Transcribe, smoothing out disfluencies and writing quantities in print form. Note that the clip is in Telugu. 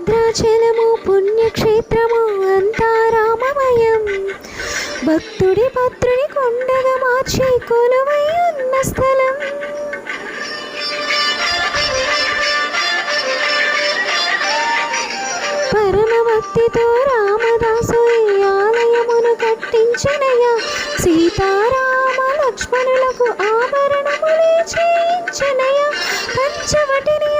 భద్రాచలము పుణ్యక్షేత్రము అంతా రామమయం. భక్తుడి భద్రుని కొండగా మార్చి కొలువై ఉన్న స్థలం. పరమ భక్తితో రామదాసు ఈ ఆలయమును కట్టించనయ్యా. సీతారామ లక్ష్మణులకు ఆభరణములే చేయించనయ్యా. పంచవటిని